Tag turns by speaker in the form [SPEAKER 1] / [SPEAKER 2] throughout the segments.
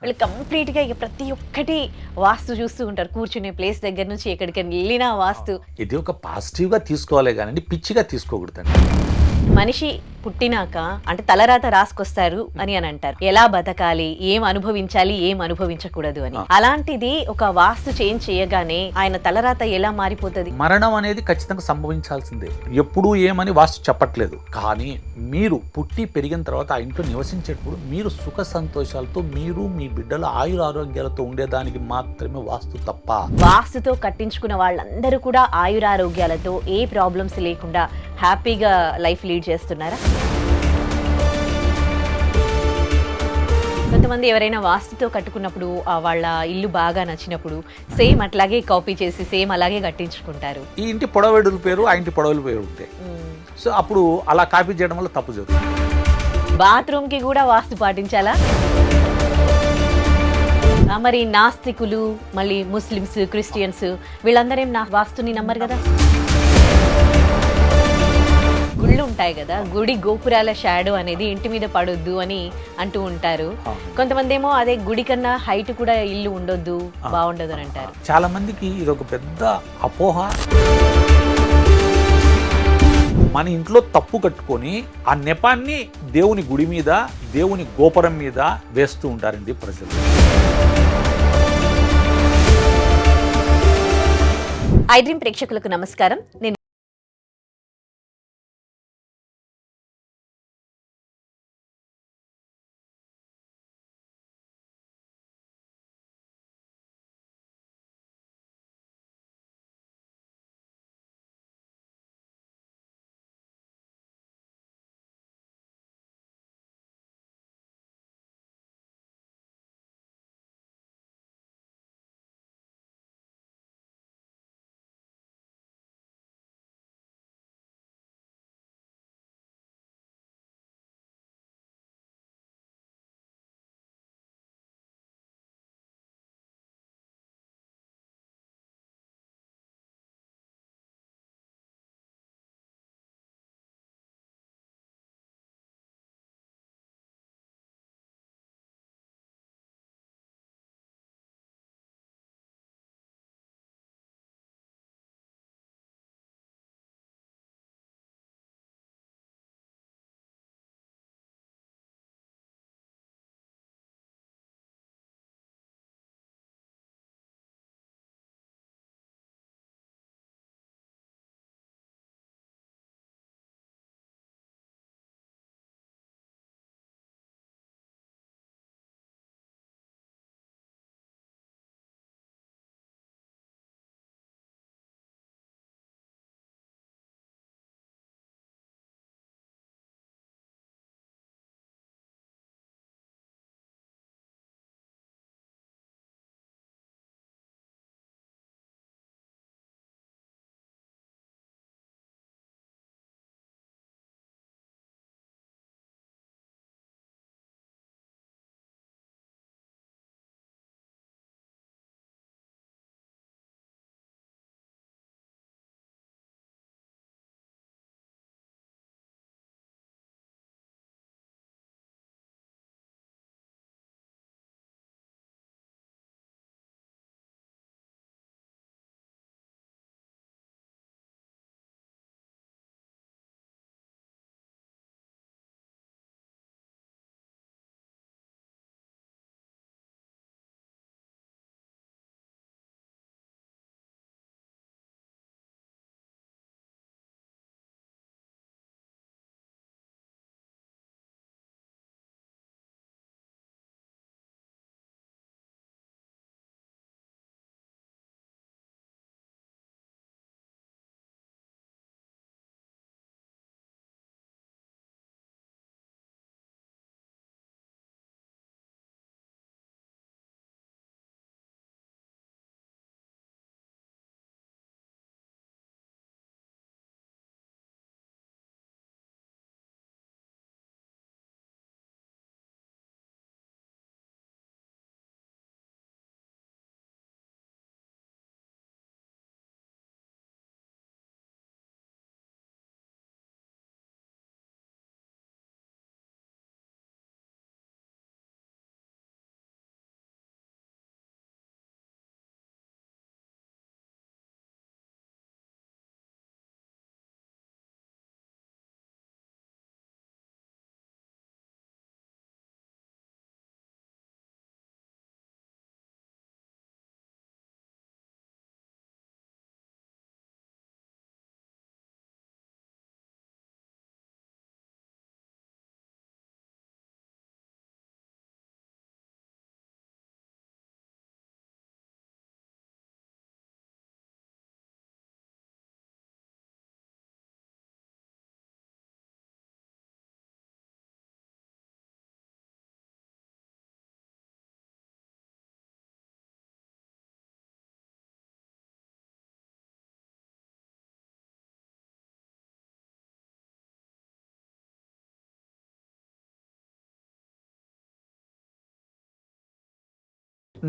[SPEAKER 1] వాళ్ళు కంప్లీట్‌గా ఇక ప్రతి ఒక్కటి వాస్తు చూస్తూ ఉంటారు. కూర్చునే ప్లేస్ దగ్గర నుంచి ఎక్కడికైనా ఎళ్ళినా వాస్తు.
[SPEAKER 2] ఇది ఒక పాజిటివ్‌గా తీసుకోవాలే గానండి, పిచ్చిగా తీసుకోకూడదండి.
[SPEAKER 1] మనిషి పుట్టినాక అంటే తలరాత రాసుకొస్తారు అని అంటారు. ఎలా బతకాలి, ఏం అనుభవించాలి, ఏం అనుభవించకూడదు అని. అలాంటిది ఒక వాస్తు చేంజ్ చేయగానే ఆయన తలరాత ఎలా మారిపోతది?
[SPEAKER 2] మరణం అనేది ఖచ్చితంగా సంభవించాల్సిందే. ఎప్పుడు ఏమని వాస్తు చెప్పట్లేదు. కానీ మీరు పుట్టి పెరిగిన తర్వాత ఆ ఇంట్లో నివసించేటప్పుడు మీరు సుఖ సంతోషాలతో మీరు మీ బిడ్డల ఆయురారోగ్యాలతో ఉండేదానికి మాత్రమే వాస్తు తప్ప.
[SPEAKER 1] వాస్తుతో కట్టించుకున్న వాళ్ళందరూ కూడా ఆయురారోగ్యాలతో ఏ ప్రాబ్లమ్స్ లేకుండా హ్యాపీగా లైఫ్ లీడ్ చేస్తున్నారా? కొంతమంది ఎవరైనా వాస్తుతో కట్టుకున్నప్పుడు వాళ్ళ ఇల్లు బాగా నచ్చినప్పుడు సేమ్ అట్లాగే కాపీ చేసి సేమ్ అలాగే కట్టించుకుంటారు.
[SPEAKER 2] ఈ ఇంటి పొడవెడుల పేరు ఆ ఇంటి పొడవుల పేరు ఉంటాయి. సో అప్పుడు అలా కాపీ చేయడం వల్ల తప్పు జరుగుతుంది.
[SPEAKER 1] బాత్రూమ్ కి కూడా వాస్తు పాటించాలా? మరి నాస్తికులు, మళ్ళీ ముస్లిమ్స్, క్రిస్టియన్స్ వీళ్ళందరేం నా వాస్తుని నమ్మరు కదా. గుళ్ళు ఉంటాయి కదా, గుడి గోపురాల షాడో అనేది ఇంటి మీద పడొద్దు అని అంటూ ఉంటారు. కొంతమంది ఏమో అదే గుడి కన్నా హైట్ కూడా ఇల్లు ఉండొద్దు, బాగుండదు అని అంటారు.
[SPEAKER 2] చాలా మందికి ఇది ఒక పెద్ద అపోహ. మన ఇంట్లో తప్పు కట్టుకొని ఆ నెపాన్ని దేవుని గుడి మీద, దేవుని గోపురం మీద వేస్తూ ఉంటారండి ప్రజలు.
[SPEAKER 1] ఐ డ్రీమ్ ప్రేక్షకులకు నమస్కారం. నేను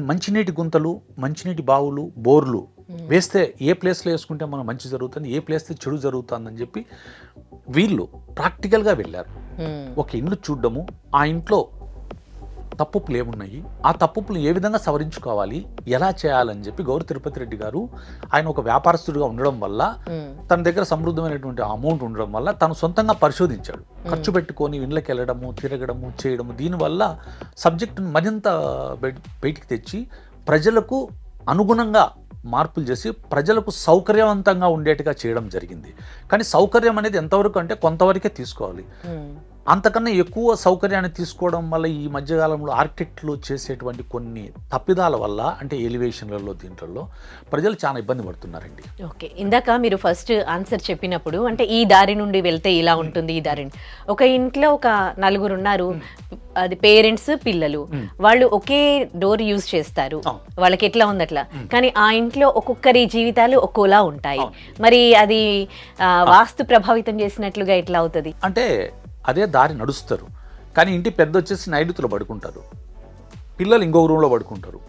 [SPEAKER 2] మంచినీటి గుంతలు, మంచినీటి బావులు, బోర్లు వేస్తే ఏ ప్లేస్లో వేసుకుంటే మనం మంచి జరుగుతుంది, ఏ ప్లేస్లో చెడు జరుగుతుందని చెప్పి వీళ్ళు ప్రాక్టికల్గా వెళ్ళారు. ఒక ఇల్లు చూడడము, ఆ ఇంట్లో తప్పులు ఏమున్నాయి, ఆ తప్పులు ఏ విధంగా సవరించుకోవాలి, ఎలా చేయాలని చెప్పి గౌరి తిరుపతి రెడ్డి గారు, ఆయన ఒక వ్యాపారస్తుడిగా ఉండడం వల్ల, తన దగ్గర సమృద్ధమైనటువంటి అమౌంట్ ఉండడం వల్ల తను సొంతంగా పరిశోధించాడు. ఖర్చు పెట్టుకొని ఇళ్ళకి వెళ్ళడము, తిరగడము, చేయడము, దీనివల్ల సబ్జెక్టును మరింత బయటికి తెచ్చి ప్రజలకు అనుగుణంగా మార్పులు చేసి ప్రజలకు సౌకర్యవంతంగా ఉండేట్టుగా చేయడం జరిగింది. కానీ సౌకర్యం అనేది ఎంతవరకు అంటే కొంతవరకే తీసుకోవాలి. అంతకన్నా ఎక్కువ సౌకర్యాన్ని తీసుకోవడం వల్ల ఈ మధ్యకాలంలో ఆర్కిటెక్ట్లు చేసేటువంటి కొన్ని తప్పిదాల వల్ల, అంటే ఎలివేషన్లలో దీంట్లో ప్రజలు చాలా ఇబ్బంది పడుతున్నారండి.
[SPEAKER 1] ఓకే, ఇందాక మీరు ఫస్ట్ ఆన్సర్ చెప్పినప్పుడు అంటే ఈ దారి నుండి వెళ్తే ఇలా ఉంటుంది, ఈ దారి ఒక ఇంట్లో ఒక నలుగురు ఉన్నారు, అది పేరెంట్స్, పిల్లలు, వాళ్ళు ఒకే డోర్ యూజ్ చేస్తారు, వాళ్ళకి ఎట్లా ఉంది అట్లా. కానీ ఆ ఇంట్లో ఒక్కొక్కరి జీవితాలు ఒక్కోలా ఉంటాయి. మరి అది వాస్తు ప్రభావితం చేసినట్లుగా ఎట్లా అవుతుంది?
[SPEAKER 2] అంటే అదే దారి నడుస్తారు, కానీ ఇంటి పెద్ద వచ్చేసి నైరుతిలో పడుకుంటారు, పిల్లలు ఇంకొక రూమ్లో పడుకుంటారు.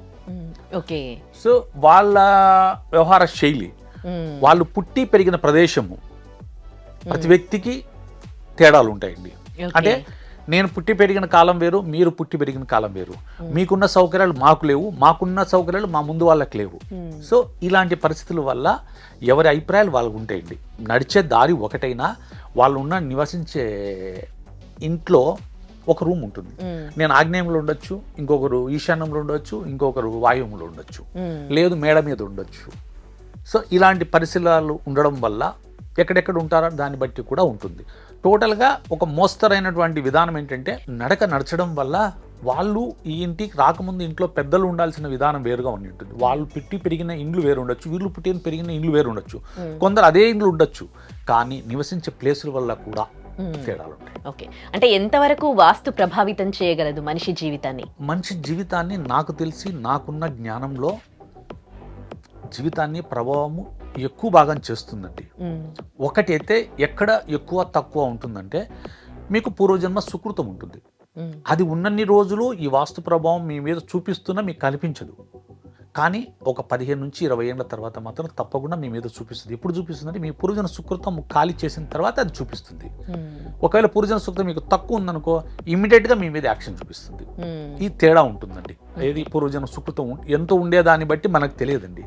[SPEAKER 1] ఓకే,
[SPEAKER 2] సో వాళ్ళ వ్యవహార శైలి, వాళ్ళు పుట్టి పెరిగిన ప్రదేశము, ప్రతి వ్యక్తికి తేడాలు ఉంటాయండి. అంటే నేను పుట్టి పెరిగిన కాలం వేరు, మీరు పుట్టి పెరిగిన కాలం వేరు, మీకున్న సౌకర్యాలు మాకు లేవు, మాకున్న సౌకర్యాలు మా ముందు వాళ్ళకి లేవు. సో ఇలాంటి పరిస్థితుల వల్ల ఎవరి అభిప్రాయాలు వాళ్ళకు ఉంటాయండి. నడిచే దారి ఒకటైనా వాళ్ళు ఉన్న నివసించే ఇంట్లో ఒక రూమ్ ఉంటుంది. నేను ఆగ్నేయంలో ఉండొచ్చు, ఇంకొకరు ఈశాన్యంలో ఉండొచ్చు, ఇంకొకరు వాయువ్యంలో ఉండొచ్చు, లేదు మేడ మీద ఉండొచ్చు. సో ఇలాంటి పరిశీలనలు ఉండడం వల్ల ఎక్కడెక్కడ ఉంటారో దాన్ని బట్టి కూడా ఉంటుంది. టోటల్గా ఒక మోస్తరైనటువంటి విధానం ఏంటంటే నడచడం వల్ల వాళ్ళు ఈ ఇంటికి రాకముందు ఇంట్లో పెద్దలు ఉండాల్సిన విధానం వేరుగా ఉండి ఉంటుంది. వాళ్ళు పుట్టి పెరిగిన ఇండ్లు వేరు ఉండొచ్చు, వీళ్ళు పుట్టి పెరిగిన ఇండ్లు వేరు ఉండొచ్చు, కొందరు అదే ఇండ్లు ఉండొచ్చు, కానీ నివసించే ప్లేసుల వల్ల కూడా తేడాలు ఉంటాయి.
[SPEAKER 1] ఓకే, అంటే ఎంతవరకు వాస్తు ప్రభావితం చేయగలదు మనిషి జీవితాన్ని?
[SPEAKER 2] మనిషి జీవితాన్ని నాకు తెలిసి నాకున్న జ్ఞానంలో జీవితాన్ని ప్రభావము ఎక్కువ భాగం చేస్తుందండి. ఒకటి అయితే ఎక్కడ ఎక్కువ తక్కువ ఉంటుందంటే, మీకు పూర్వజన్మ సుకృతం ఉంటుంది, అది ఉన్నన్ని రోజులు ఈ వాస్తు ప్రభావం మీ మీద చూపిస్తున్నా మీకు కనిపించదు. కానీ ఒక 15 నుంచి 20 ఏళ్ళ తర్వాత మాత్రం తప్పకుండా మీ మీద చూపిస్తుంది. ఎప్పుడు చూపిస్తుంది అంటే మీ పూర్వజన్మ సుకృతం ఖాళీ చేసిన తర్వాత అది చూపిస్తుంది. ఒకవేళ పూర్వజన్మ సుకృతం మీకు తక్కువ ఉందనుకో, ఇమ్మీడియట్గా మీ మీద యాక్షన్ చూపిస్తుంది. ఈ తేడా ఉంటుందండి. ఏది పూర్వజన్మ సుకృతం ఎంత ఉండేదాన్ని బట్టి మనకు తెలియదండి,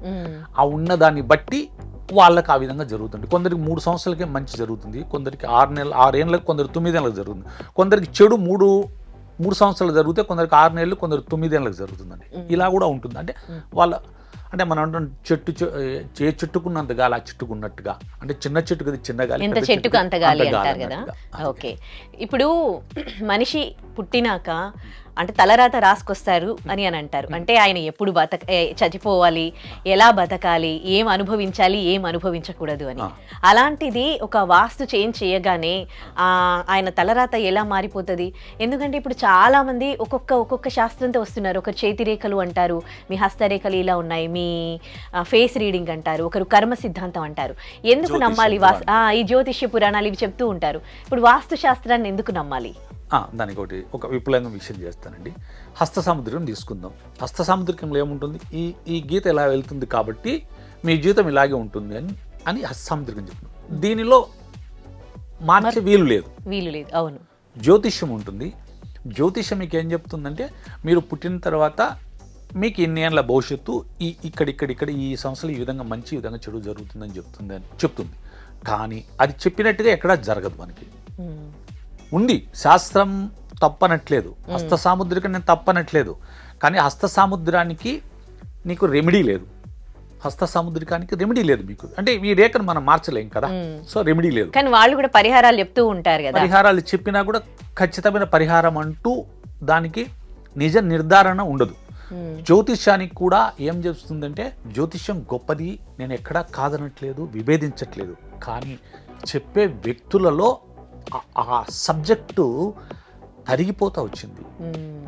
[SPEAKER 2] ఆ ఉన్నదాన్ని బట్టి వాళ్ళకి ఆ విధంగా జరుగుతుంది. కొందరికి 3 సంవత్సరాలకే మంచి జరుగుతుంది, కొందరికి 6 ఏళ్ళకి, కొందరికి 9 ఏళ్ళకి జరుగుతుంది, కొందరికి చెడు 3 సంవత్సరాలు జరిగితే కొందరికి 6 నెలలు, కొందరికి 9 ఏళ్ళకి జరుగుతుందండి. ఇలా కూడా ఉంటుంది. అంటే వాళ్ళ అంటే మనం అంటాం ఏ చెట్టుకున్నంత గాలి ఆ చెట్టుకున్నట్టుగా, అంటే చిన్న చెట్టుకు చిన్న గాలి,
[SPEAKER 1] ఎంత చెట్టుకు అంత గాలి అంటారు కదా. ఓకే, ఇప్పుడు మనిషి పుట్టినాక అంటే తలరాత రాసుకొస్తారు అని అంటారు. అంటే ఆయన ఎప్పుడు చచ్చిపోవాలి, ఎలా బతకాలి, ఏం అనుభవించాలి, ఏం అనుభవించకూడదు అని. అలాంటిది ఒక వాస్తు చేంజ్ చేయగానే ఆయన తలరాత ఎలా మారిపోతుంది? ఎందుకంటే ఇప్పుడు చాలా మంది ఒక్కొక్క శాస్త్రంతో వస్తున్నారు. ఒకరు చేతి రేఖలు అంటారు, మీ హస్తరేఖలు ఇలా ఉన్నాయి, మీ ఫేస్ రీడింగ్ అంటారు, ఒకరు కర్మ సిద్ధాంతం అంటారు. ఎందుకు నమ్మాలి? ఈ జ్యోతిష్య పురాణాలు ఇవి చెప్తూ ఉంటారు. ఇప్పుడు వాస్తు శాస్త్రాన్ని ఎందుకు నమ్మాలి?
[SPEAKER 2] దానికి ఒక విపులంగా విషయం చేస్తానండి. హస్త సాముద్రికం తీసుకుందాం. హస్త సాముద్రికంలో ఏముంటుంది, ఈ గీత ఎలా వెళ్తుంది కాబట్టి మీ జీవితం ఇలాగే ఉంటుంది అని హస్త సాముద్రికం చెప్తున్నాం. దీనిలో మార్చే వీలు లేదు.
[SPEAKER 1] అవును.
[SPEAKER 2] జ్యోతిష్యం ఉంటుంది. జ్యోతిష్యం మీకు ఏం చెప్తుందంటే, మీరు పుట్టిన తర్వాత మీకు ఇన్ని ఏళ్ళ భవిష్యత్తు ఇక్కడ ఈ సంవత్సరాలు ఈ విధంగా మంచి, ఈ విధంగా చెడు జరుగుతుందని చెప్తుంది. కానీ అది చెప్పినట్టుగా ఎక్కడా జరగదు. మనకి ఉంది శాస్త్రం తప్పనట్లేదు, హస్త సాముద్రికం నేను తప్పనట్లేదు, కానీ హస్త సాముద్రానికి నీకు రెమెడీ లేదు. హస్త సాముద్రికానికి రెమెడీ లేదు మీకు. అంటే ఈ రేఖను మనం మార్చలేం కదా, సో రెమెడీ లేదు.
[SPEAKER 1] కానీ వాళ్ళు కూడా పరిహారాలు చెప్తూ ఉంటారు కదా.
[SPEAKER 2] పరిహారాలు చెప్పినా కూడా ఖచ్చితమైన పరిహారం అంటూ దానికి నిజ నిర్ధారణ ఉండదు. జ్యోతిష్యానికి కూడా ఏం చెప్తుందంటే, జ్యోతిష్యం గొప్పది, నేను ఎక్కడా కాదనట్లేదు, విభేదించట్లేదు, కానీ చెప్పే వ్యక్తులలో ఆ సబ్జెక్టు తరిగిపోతూ వచ్చింది.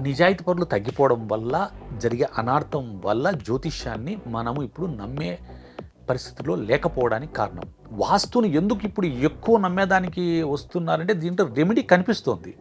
[SPEAKER 2] నిజాయితీ పరులు తగ్గిపోవడం వల్ల జరిగే అనార్థం వల్ల జ్యోతిష్యాన్ని మనము ఇప్పుడు నమ్మే పరిస్థితిలో లేకపోవడానికి కారణం. వాస్తుని ఎందుకు ఇప్పుడు ఎక్కువ నమ్మేదానికి వస్తున్నారంటే దీంట్లో రెమెడీ కనిపిస్తోంది.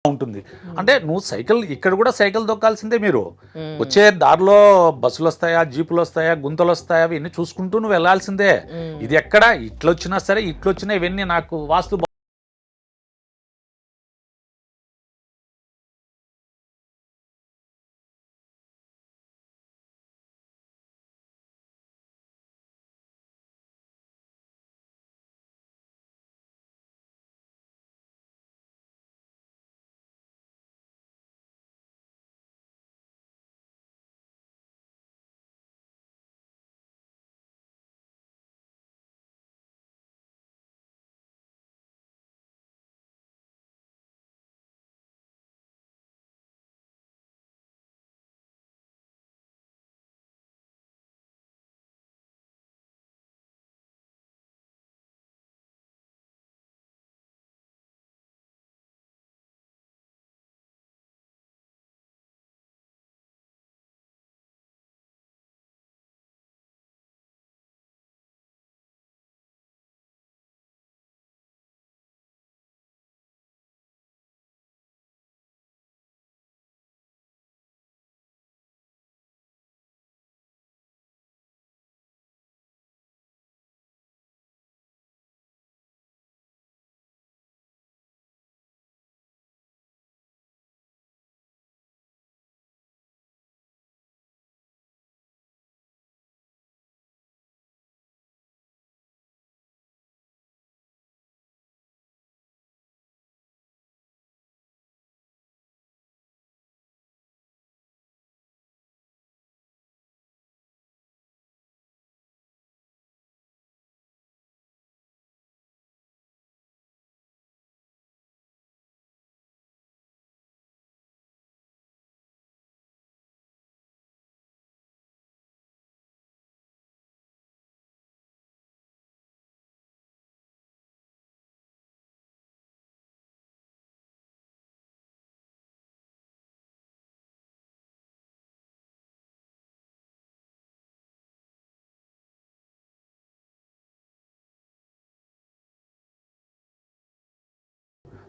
[SPEAKER 2] ఉంటుంది. అంటే నువ్వు సైకిల్ ఇక్కడ కూడా సైకిల్ తొక్కాల్సిందే. మీరు
[SPEAKER 1] ఉమ్,
[SPEAKER 2] వచ్చే దారిలో బస్సులు వస్తాయా, జీపులు వస్తాయా, గుంతలు వస్తాయా, ఇవన్నీ చూసుకుంటూ నువ్వు వెళ్ళాల్సిందే.
[SPEAKER 1] ఉమ్.
[SPEAKER 2] ఇది ఎక్కడ ఇట్లొచ్చినా సరే, ఇట్లొచ్చినా ఇవన్నీ నాకు వాస్తు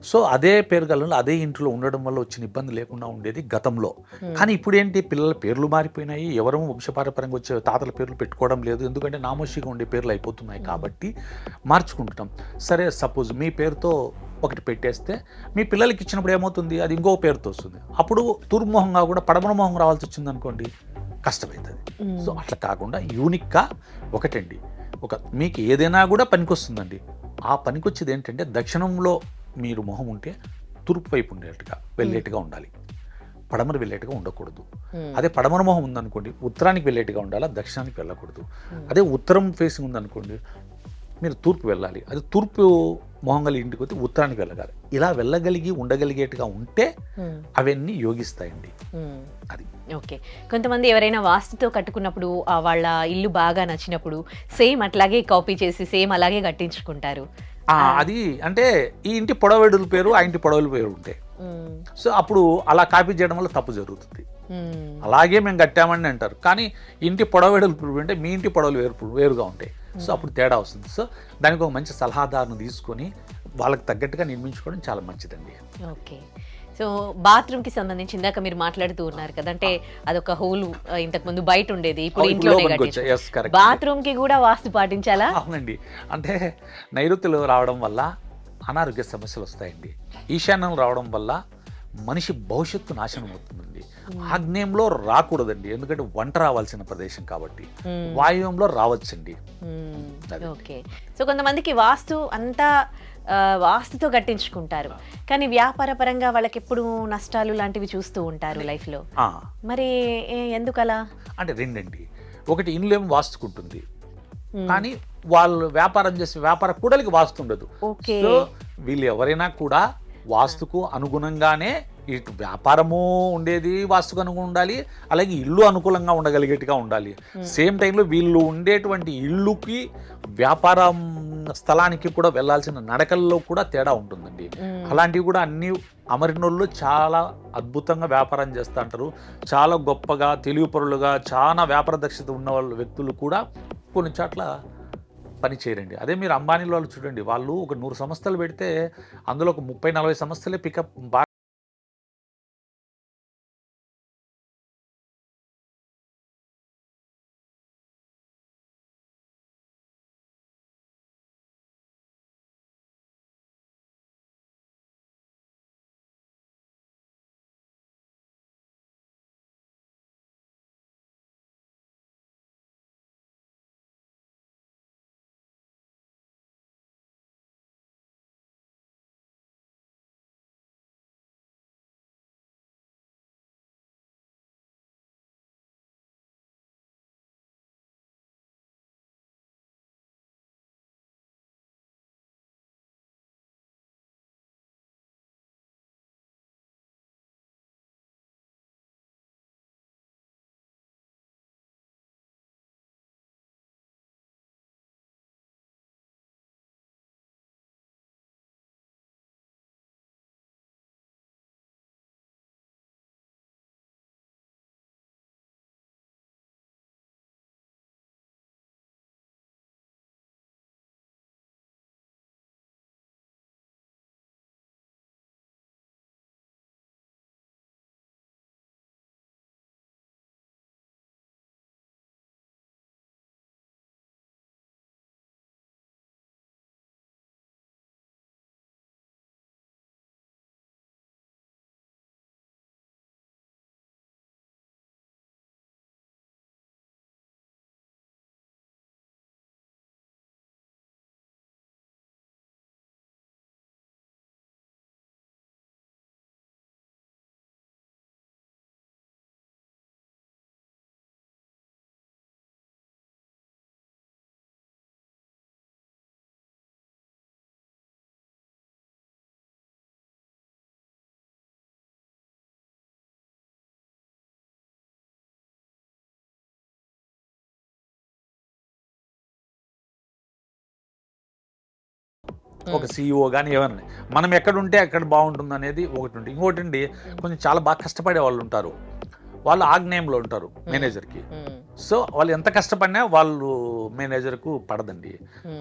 [SPEAKER 2] సో అదే పేరు గలలో అదే ఇంట్లో ఉండడం వల్ల వచ్చిన ఇబ్బంది లేకుండా ఉండేది గతంలో. కానీ ఇప్పుడు ఏంటి, పిల్లల పేర్లు మారిపోయినాయి. ఎవరు వంశపారపర్యంగా వచ్చే తాతల పేర్లు పెట్టుకోవడం లేదు. ఎందుకంటే నామోషిగా ఉండే పేర్లు అయిపోతున్నాయి కాబట్టి మార్చుకుంటున్నాం. సరే, సపోజ్ మీ పేరుతో ఒకటి పెట్టేస్తే మీ పిల్లలకి ఇచ్చినప్పుడు ఏమవుతుంది, అది ఇంకో పేరుతో వస్తుంది. అప్పుడు తూర్పు మొహంగా కూడా పడమర మొహం రావాల్సి వచ్చింది అనుకోండి, కష్టమవుతుంది. సో అట్లా కాకుండా యూనిక్గా ఒకటండి, మీకు ఏదైనా కూడా పనికొస్తుందండి. ఆ పనికొచ్చేది ఏంటంటే దక్షిణంలో మీరు మొహం ఉంటే తూర్పు వైపు ఉండేట్టుగా వెళ్ళేట్టుగా ఉండాలి, పడమర వెళ్ళేట్టుగా ఉండకూడదు. అదే పడమర మొహం ఉందనుకోండి ఉత్తరానికి వెళ్ళేట్టుగా ఉండాలి, దక్షిణానికి వెళ్ళకూడదు. అదే ఉత్తరం ఫేసింగ్ ఉందనుకోండి మీరు తూర్పు వెళ్ళాలి. అది తూర్పు మొహం గల ఇంటికి వస్తే ఉత్తరానికి వెళ్ళగాలి. ఇలా వెళ్ళగలిగి ఉండగలిగేట్టుగా ఉంటే అవన్నీ యోగిస్తాయండి. అది
[SPEAKER 1] ఓకే. కొంతమంది ఎవరైనా వాస్తుతో కట్టుకున్నప్పుడు వాళ్ళ ఇల్లు బాగా నచ్చినప్పుడు సేమ్ అట్లాగే కాపీ చేసి సేమ్ అలాగే కట్టించుకుంటారు.
[SPEAKER 2] అది అంటే ఈ ఇంటి పొడవెడుల పేరు ఆ ఇంటి పొడవుల పేరు ఉంటాయి. సో అప్పుడు అలా కాపీ చేయడం వల్ల తప్పు జరుగుతుంది. అలాగే మేము కట్టామని అంటారు, కానీ ఇంటి పొడవెడులు అంటే మీ ఇంటి పొడవులు వేరుగా ఉంటాయి. సో అప్పుడు తేడా వస్తుంది. సో దానికి ఒక మంచి సలహాదారును తీసుకొని వాళ్ళకి తగ్గట్టుగా నిర్మించుకోవడం చాలా మంచిదండి.
[SPEAKER 1] ఓకే. సో బాత్రూమ్కి సంబంధించి ఇందాక మీరు మాట్లాడుతూ ఉన్నారు కదా, అంటే అదొక హోల్ ఇంతకు ముందు బయట ఉండేది, ఇప్పుడు ఇంట్లోనే కట్టించారు. బాత్రూమ్కి కూడా వాస్తు పాటించాలా?
[SPEAKER 2] అవునండి. అంటే నైరుతులు రావడం వల్ల అనారోగ్య సమస్యలు వస్తాయండి. ఈశాన్యం రావడం వల్ల మనిషి భవిష్యత్తు నాశనం అవుతుందండి. ఆగ్నేయంలో రాకూడదండి, ఎందుకంటే వంట రావాల్సిన ప్రదేశం కాబట్టి. వాయువ్యంలో రావచ్చండి.
[SPEAKER 1] ఓకే. సో కొంతమందికి వాస్తు అంతా వాస్తుతో కట్టించుకుంటారు, కానీ వ్యాపార పరంగా వాళ్ళకి ఎప్పుడు నష్టాలు లాంటివి చూస్తూ ఉంటారు లైఫ్లో. మరి ఎందుకలా?
[SPEAKER 2] అంటే రెండండి. ఒకటి ఇల్లు వాస్తుకుంటుంది, కానీ వాళ్ళు వ్యాపారం చేసే వ్యాపార కూడలికి వాస్తు ఉండదు. సో వీళ్ళు ఎవరైనా కూడా వాస్తుకు అనుగుణంగానే ఇటు వ్యాపారము ఉండేది వాస్తుకు అనుగుణంగా ఉండాలి, అలాగే ఇల్లు అనుకూలంగా ఉండగలిగేట్టుగా ఉండాలి. సేమ్ టైంలో వీళ్ళు ఉండేటువంటి ఇల్లుకి వ్యాపారం స్థలానికి కూడా వెళ్ళాల్సిన నడకల్లో కూడా తేడా ఉంటుందండి. అలాంటివి కూడా అన్ని అమరినోళ్ళు చాలా అద్భుతంగా వ్యాపారం చేస్తూ ఉంటారు. చాలా గొప్పగా తెలివిపరులుగా చాలా వ్యాపార దక్షత ఉన్న వాళ్ళు వ్యక్తులు కూడా కొన్ని చోట్ల పని చేయరండి. అదే మీరు అంబానీ వాళ్ళు చూడండి, వాళ్ళు ఒక 100 సంస్థలు పెడితే అందులో ఒక 30-40 సంస్థలే పికప్ ఒక CEO కానీ ఏమన్నా మనం ఎక్కడ ఉంటే ఎక్కడ బాగుంటుంది అనేది ఒకటి ఉంటుంది. ఇంకోటి అండి, కొంచెం చాలా బాగా కష్టపడే వాళ్ళు ఉంటారు, వాళ్ళు ఆగ్నేయంలో ఉంటారు మేనేజర్కి. సో వాళ్ళు ఎంత కష్టపడినా వాళ్ళు మేనేజర్కు పడదండి.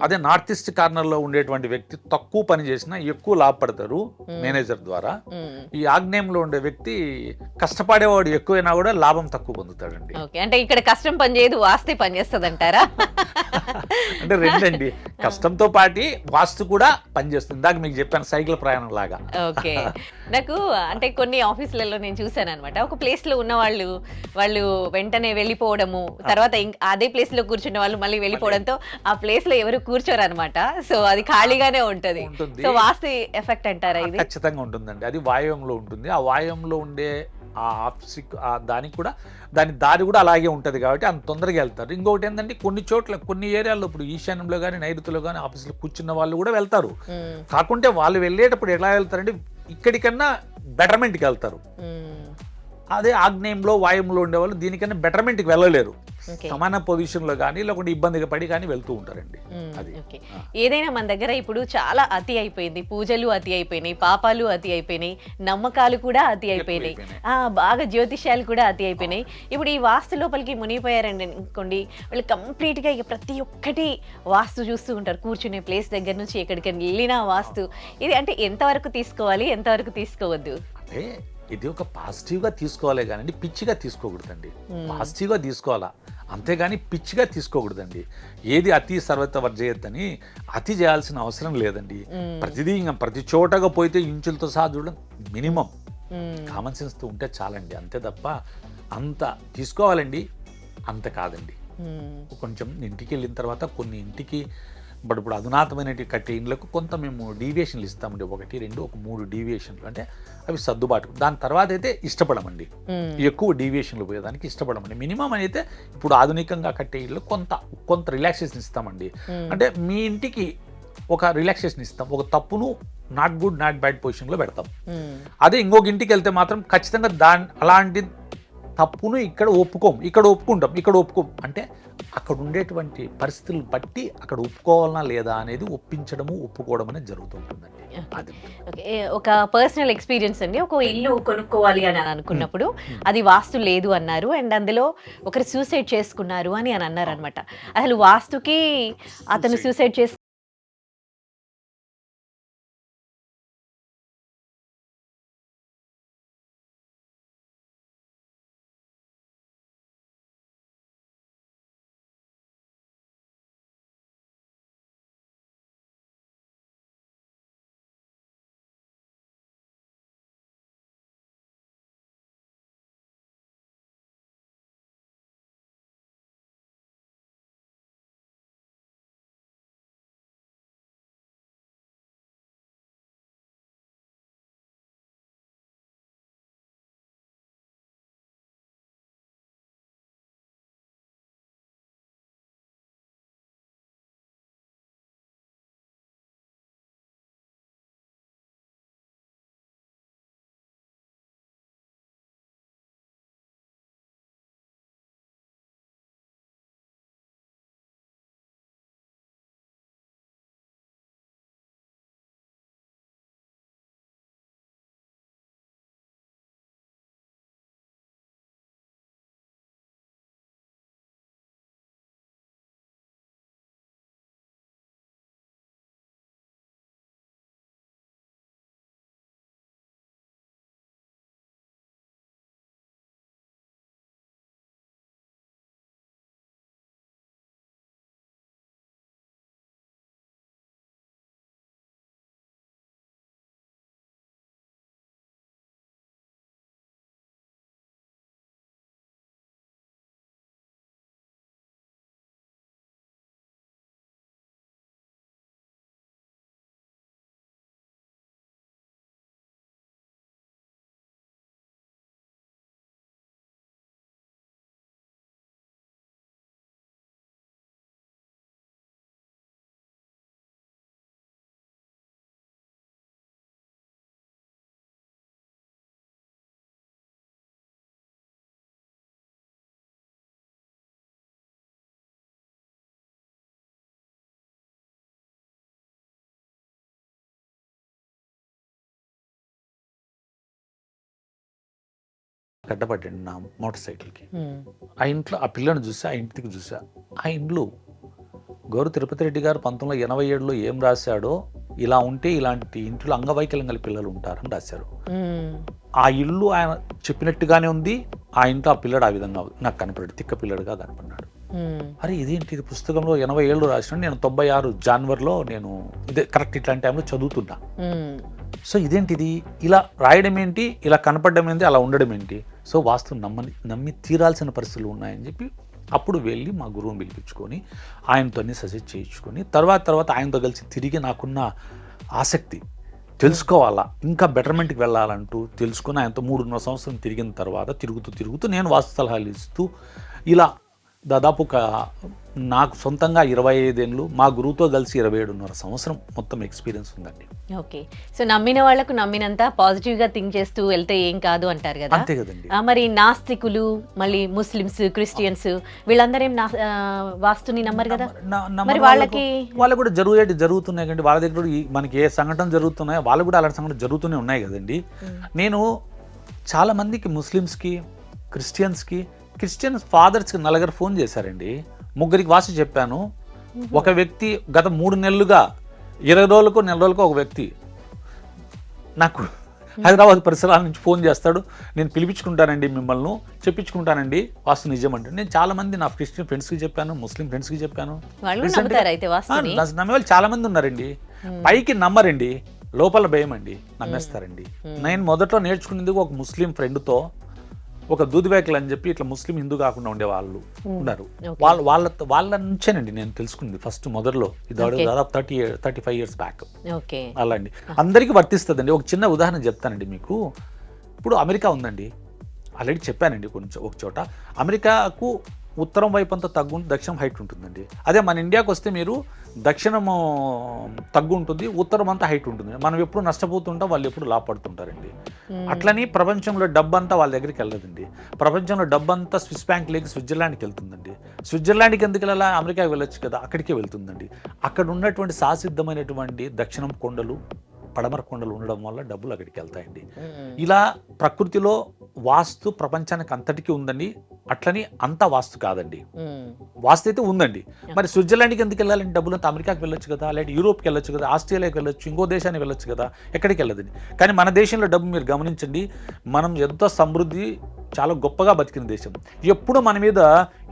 [SPEAKER 2] అదే నార్త్ ఈస్ట్ కార్నర్లో ఉండేటువంటి వ్యక్తి తక్కువ పని చేసినా ఎక్కువ లాభపడతారు మేనేజర్ ద్వారా. ఈ ఆగ్నేయంలో ఉండే వ్యక్తి కష్టపడేవాడు ఎక్కువైనా కూడా లాభం తక్కువ పొందుతాడండి.
[SPEAKER 1] అంటే ఇక్కడ కష్టం పని చేయదు, వాస్తే పని చేస్తుంది అంటారా?
[SPEAKER 2] అంటే రెండండి, కష్టంతో పాటు వాస్తు కూడా పనిచేస్తుంది. ఇందాక మీకు చెప్పాను సైకిల్ ప్రయాణం లాగా.
[SPEAKER 1] ఓకే. నాకు అంటే కొన్ని ఆఫీసులలో నేను చూసాను అనమాట. ఒక ప్లేస్ లో ఉన్న వాళ్ళు వెంటనే వెళ్ళిపోవడము, తర్వాత అదే ప్లేస్ లో కూర్చున్న వాళ్ళు మళ్ళీ వెళ్ళిపోవడంతో ఆ ప్లేస్ లో ఎవరు కూర్చోరు అనమాట. సో అది ఖాళీగానే ఉంటది. సో వాస్తు ఎఫెక్ట్ అంటారా ఇది?
[SPEAKER 2] ఖచ్చితంగా ఉంటుందండి. అది వాయువ్యంలో ఉంటుంది. ఆ వాయువ్యంలో ఉండే ఆ ఆఫీస్ దానికి కూడా దాని దారి కూడా అలాగే ఉంటుంది కాబట్టి అంత తొందరగా వెళ్తారు. ఇంకొకటి ఏంటంటే కొన్ని చోట్ల కొన్ని ఏరియాల్లో ఇప్పుడు ఈశాన్యంలో కానీ నైరుతిలో కానీ ఆఫీసులో కూర్చున్న వాళ్ళు కూడా వెళ్తారు. కాకుంటే వాళ్ళు వెళ్ళేటప్పుడు ఎలా వెళ్తారంటే ఇక్కడికన్నా బెటర్మెంట్కి వెళ్తారు. అదే ఆగ్నేయంలో వాయువులో ఉండేవాళ్ళు దీనికన్నా బెటర్మెంట్కి వెళ్ళలేరు. సమాన పొజిషన్ లో కానీ లేకుంటే ఇబ్బందిగా పడి కానీ వెళ్తూ ఉంటారండి. అది
[SPEAKER 1] ఏదైనా మన దగ్గర ఇప్పుడు చాలా అతి అయిపోయింది. పూజలు అతి అయిపోయినాయి, పాపాలు అతి అయిపోయినాయి, నమ్మకాలు కూడా అతి అయిపోయినాయి, బాగా జ్యోతిష్యాలు కూడా అతి అయిపోయినాయి. ఇప్పుడు ఈ వాస్తు లోపలికి మునిగిపోయారండి అనుకోండి, వాళ్ళు కంప్లీట్ గా ఇక ప్రతి ఒక్కటి వాస్తు చూస్తూ ఉంటారు. కూర్చునే ప్లేస్ దగ్గర నుంచి ఎక్కడికి వెళ్ళినా వాస్తు. ఇది అంటే ఎంతవరకు తీసుకోవాలి, ఎంతవరకు తీసుకోవద్దు?
[SPEAKER 2] అంటే ఇది ఒక పాజిటివ్గా తీసుకోవాలి కానీ పిచ్చిగా తీసుకోకూడదండి. పాజిటివ్గా తీసుకోవాలా, అంతేగాని పిచ్చిగా తీసుకోకూడదండి. ఏది అతి సర్వత వర్జయతని అతి చేయాల్సిన అవసరం లేదండి. ప్రతిదీ ఇంకా ప్రతి చోటగా పోయితే ఇంచులతో సహా చూడడం మినిమం కామన్ సెన్స్తో ఉంటే చాలండి. అంతే తప్ప అంత తీసుకోవాలండి అంత కాదండి. కొంచెం ఇంటికి వెళ్ళిన తర్వాత కొన్ని ఇంటికి ఇప్పుడు అధునాతమైనవి కట్టే ఇండ్లకు కొంత మేము డీవియేషన్లు ఇస్తామండి. 1, 2, 3 డీవియేషన్లు అంటే అవి సర్దుబాటు. దాని తర్వాత అయితే ఇష్టపడమండి, ఎక్కువ డీవియేషన్లు పోయేదానికి ఇష్టపడమండి. మినిమం అయితే ఇప్పుడు ఆధునికంగా కట్టే ఇళ్ళు కొంత రిలాక్సేషన్ ఇస్తామండి. అంటే మీ ఇంటికి ఒక రిలాక్సేషన్ ఇస్తాం, ఒక తప్పును నాట్ గుడ్ నాట్ బ్యాడ్ పొజిషన్లో పెడతాం. అదే ఇంకొక ఇంటికి వెళ్తే మాత్రం ఖచ్చితంగా అలాంటి తప్పును ఇక్కడ ఒప్పుకోం అంటే అక్కడ ఉండేటువంటి పరిస్థితులు బట్టి అక్కడ ఒప్పుకోవాలనా లేదా అనేది ఒప్పుకోవడం అనేది జరుగుతుంటుందండి.
[SPEAKER 1] ఒక పర్సనల్ ఎక్స్పీరియన్స్ అండి. ఒక ఇల్లు కొనుక్కోవాలి అని అనుకున్నప్పుడు అది వాస్తు లేదు అన్నారు, అండ్ అందులో ఒకరు సూసైడ్ చేసుకున్నారు అని అన్నారు అనమాట. అసలు వాస్తుకి అతను సూసైడ్ చేసు
[SPEAKER 2] గడ్డపడ్డాడు నా మోటార్ సైకిల్కి.
[SPEAKER 1] ఉమ్,
[SPEAKER 2] ఆ ఇంట్లో ఆ పిల్లని చూసా, ఆ ఇంటికి చూసా. ఆ ఇంట్లో గౌరవ తిరుపతి రెడ్డి గారు 1987లో ఏం రాశాడో, ఇలా ఉంటే ఇలాంటి ఇంట్లో అంగవైకల్యం గల పిల్లలు ఉంటారని రాశారు.
[SPEAKER 1] ఉమ్,
[SPEAKER 2] ఆ ఇల్లు ఆయన చెప్పినట్టుగానే ఉంది. ఆ ఇంట్లో ఆ పిల్లడు ఆ విధంగా నాకు కనపడాడు, తిక్క పిల్లడుగా కనపడినాడు.
[SPEAKER 1] ఉమ్,
[SPEAKER 2] అరే ఇదేంటి, ఇది పుస్తకంలో 87 రాసిన, నేను 96 జనవరిలో నేను ఇదే కరెక్ట్ ఇట్లాంటి టైంలో చదువుతున్నా.
[SPEAKER 1] ఉమ్,
[SPEAKER 2] సో ఇదేంటిది, ఇలా రాయడం ఏంటి, ఇలా కనపడడం ఏంటి, అలా ఉండడం ఏంటి. సో వాస్తవం నమ్మి తీరాల్సిన పరిస్థితులు ఉన్నాయని చెప్పి అప్పుడు వెళ్ళి మా గురువుని పిలిపించుకొని ఆయనతో సజెస్ట్ చేయించుకొని తర్వాత ఆయనతో కలిసి తిరిగి నాకున్న ఆసక్తి తెలుసుకోవాలా, ఇంకా బెటర్మెంట్కి వెళ్ళాలంటూ తెలుసుకుని ఆయనతో 3.5 సంవత్సరం తిరిగిన తర్వాత తిరుగుతూ నేను వాస్తు సలహాలు ఇస్తూ ఇలా దాదాపు ఒక నాకు సొంతంగా 25 ఏళ్ళు, మా గురువుతో కలిసి 27.5 సంవత్సరం మొత్తం ఎక్స్పీరియన్స్ ఉందండి.
[SPEAKER 1] ఓకే. సో నమ్మిన వాళ్ళకు నమ్మినంత పాజిటివ్ గా థింక్ చేస్తూ వెళ్తే ఏం కాదు అంటారు కదా.
[SPEAKER 2] అంతే కదండి.
[SPEAKER 1] మరి నాస్తికులు, మళ్ళీ ముస్లిమ్స్, క్రిస్టియన్స్ వీళ్ళందరూ ఏం వాస్తుని నమ్మరు కదా. మరి
[SPEAKER 2] వాళ్ళకు కూడా జరుగుతున్నాయి కండి. వాళ్ళ దగ్గర మనకి ఏ సంఘటన జరుగుతున్నాయో వాళ్ళకు కూడా అలాంటి సంఘటన జరుగుతూనే ఉన్నాయి కదండి. నేను చాలా మందికి ముస్లిమ్స్కి, క్రిస్టియన్ ఫాదర్స్కి 4 ఫోన్ చేశారండి. 3 వాస్తు చెప్పాను. ఒక వ్యక్తి గత 3 నెలలుగా 20 రోజులకు నెల రోజులకు ఒక వ్యక్తి నాకు హైదరాబాద్ పరిసరాల నుంచి ఫోన్ చేస్తాడు. నేను పిలిపించుకుంటానండి, మిమ్మల్ని చెప్పించుకుంటానండి, వాస్తు నిజం అంటే. నేను చాలా మంది నా క్రిస్టియన్ ఫ్రెండ్స్కి చెప్పాను, ముస్లిం ఫ్రెండ్స్కి చెప్పాను. నమ్మేవాళ్ళు చాలా మంది ఉన్నారండి. పైకి నమ్మరండి, లోపల భయం అండి, నమ్మేస్తారండి. నేను మొదట్లో నేర్చుకునేందుకు ఒక ముస్లిం ఫ్రెండ్తో ఒక దూదివేకలు అని చెప్పి ఇట్లా ముస్లిం హిందూ కాకుండా ఉండే వాళ్ళు ఉన్నారు. వాళ్ళ నుంచేనండి నేను తెలుసుకుంది ఫస్ట్ మొదట్లో. ఇది దాదాపు 35 ఇయర్స్ బ్యాక్. అలా అండి, అందరికీ వర్తిస్తుందండి. ఒక చిన్న ఉదాహరణ చెప్తానండి మీకు. ఇప్పుడు అమెరికా ఉందండి, ఆల్రెడీ చెప్పానండి కొంచెం ఒక చోట. అమెరికాకు ఉత్తరం వైపు అంతా తగ్గు, దక్షిణం హైట్ ఉంటుందండి. అదే మన ఇండియాకి వస్తే మీరు దక్షిణము తగ్గు ఉంటుంది, ఉత్తరం అంతా హైట్ ఉంటుంది. మనం ఎప్పుడు నష్టపోతుంటాం, వాళ్ళు ఎప్పుడు లాభపడుతుంటారండి. అట్లని ప్రపంచంలో డబ్బు అంతా వాళ్ళ దగ్గరికి వెళ్ళదండి. ప్రపంచంలో డబ్బు అంతా స్విస్ బ్యాంక్ లేక స్విట్జర్లాండ్కి వెళ్తుందండి. స్విట్జర్లాండ్కి ఎందుకు వెళ్ళాలా, అమెరికాకి వెళ్ళొచ్చు కదా, అక్కడికే వెళ్తుందండి. అక్కడ ఉన్నటువంటి సాసిద్ధమైనటువంటి దక్షిణం కొండలు, పడమర కొండలు ఉండడం వల్ల డబ్బులు అక్కడికి వెళ్తాయండి. ఇలా ప్రకృతిలో వాస్తు ప్రపంచానికి అంతటికీ ఉందండి. అట్లని అంత వాస్తు కాదండి, వాస్తు అయితే ఉందండి. మరి స్విట్జర్లాండ్కి ఎందుకు వెళ్ళాలంటే డబ్బులు అంతా అమెరికాకి వెళ్ళొచ్చు కదా, లేదా యూరోప్కి వెళ్ళొచ్చు కదా, ఆస్ట్రేలియాకి వెళ్ళొచ్చు, ఇంకో దేశానికి వెళ్ళొచ్చు కదా, ఎక్కడికి వెళ్ళదండి. కానీ మన దేశంలో డబ్బు మీరు గమనించండి, మనం ఎంతో సమృద్ధి, చాలా గొప్పగా బతికిన దేశం. ఎప్పుడు మన మీద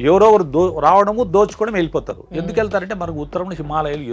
[SPEAKER 2] ఎవరో రావడము, దోచుకోవడం, వెళ్ళిపోతారు. ఎందుకు వెళ్తారంటే మనకు ఉత్తరంలో హిమాలయాలు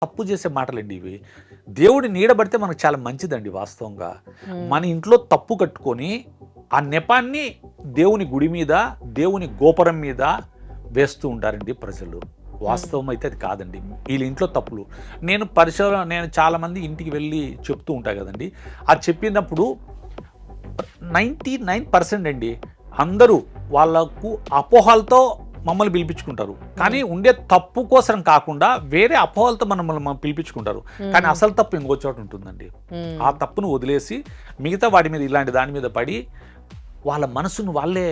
[SPEAKER 2] తప్పు చేసే మాటలండి ఇవి. దేవుడి నీడబడితే మనకు చాలా మంచిదండి వాస్తవంగా. మన ఇంట్లో తప్పు కట్టుకొని ఆ నెపాన్ని దేవుని గుడి మీద, దేవుని గోపురం మీద వేస్తూ ఉంటారండి ప్రజలు. వాస్తవం అయితే అది కాదండి. వీళ్ళ ఇంట్లో తప్పులు నేను చాలామంది ఇంటికి వెళ్ళి చెప్తూ ఉంటా కదండి. అది చెప్పినప్పుడు 99% అండి అందరూ వాళ్ళకు అపోహలతో మమ్మల్ని పిలిపించుకుంటారు. కానీ ఉండే తప్పు కోసం కాకుండా వేరే అపోహలతో మమ్మల్ని పిలిపించుకుంటారు. కానీ అసలు తప్పు ఇంకో చోట ఉంటుందండి. ఆ తప్పును వదిలేసి మిగతా వాటి మీద ఇలాంటి దాని మీద పడి వాళ్ళ మనసును వాళ్ళే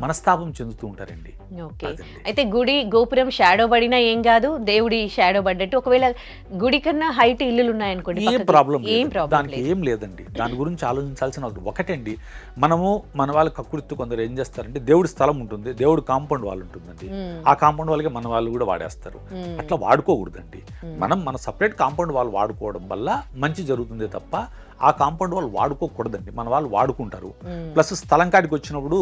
[SPEAKER 2] మనస్తాపం చెందుతూ ఉంటారండి.
[SPEAKER 1] ఓకే. అయితే గుడి గోపురం షాడో పడినా ఏం కాదు, దేవుడి షాడో పడ్డట్టు. ఒకవేళ గుడి కన్నా హైట్ ఇల్లులు ఉన్నాయనుకోండి,
[SPEAKER 2] ఏం ప్రాబ్లం దానికి ఏం లేదండి. దాని గురించి ఆలోచించాల్సిన ఒకటండి, మనము మన వాళ్ళ కక్కుర్తి కొందరు ఏం చేస్తారంటే దేవుడి స్థలం ఉంటుంది, దేవుడి కాంపౌండ్ వాళ్ళు ఉంటుందండి, ఆ కాంపౌండ్ వాళ్ళకి మన వాళ్ళు కూడా వాడేస్తారు. అట్లా వాడుకోకూడదండి. మనం మన సపరేట్ కాంపౌండ్ వాళ్ళు వాడుకోవడం వల్ల మంచి జరుగుతుంది తప్ప ఆ కాంపౌండ్ వాళ్ళు వాడుకోకూడదండి. మన వాళ్ళు వాడుకుంటారు. ప్లస్ స్థలం కాడికి వచ్చినప్పుడు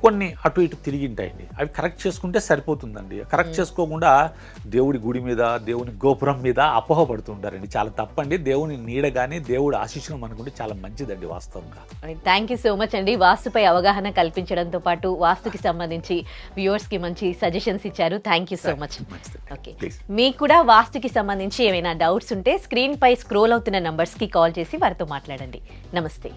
[SPEAKER 2] కొన్ని అటు ఇటు తిరిగి ఉంటాయండి, అవి కరెక్ట్ చేసుకుంటే సరిపోతుందండి. కరెక్ట్ చేసుకోకుండా దేవుడి గుడి మీద, దేవుని గోపురం మీద అపోహ పడుతుంటారండి. చాలా తప్పండి. దేవుని నీడ కానీ దేవుడి ఆశీస్సులు మనకుంటే చాలా మంచిదండి వాస్తవంగా.
[SPEAKER 1] థ్యాంక్ యూ సో మచ్ అండి. వాస్తుపై అవగాహన కల్పించడంతో పాటు వాస్తుకి సంబంధించి వ్యూవర్స్కి మంచి సజెషన్స్ ఇచ్చారు. Thank you so much. Okay, మీకు కూడా వాస్తుకి సంబంధించి ఏమైనా డౌట్స్ ఉంటే స్క్రీన్ పై స్క్రోల్ అవుతున్న నంబర్స్కి కాల్ చేసి వారితో మాట్లాడండి. నమస్తే.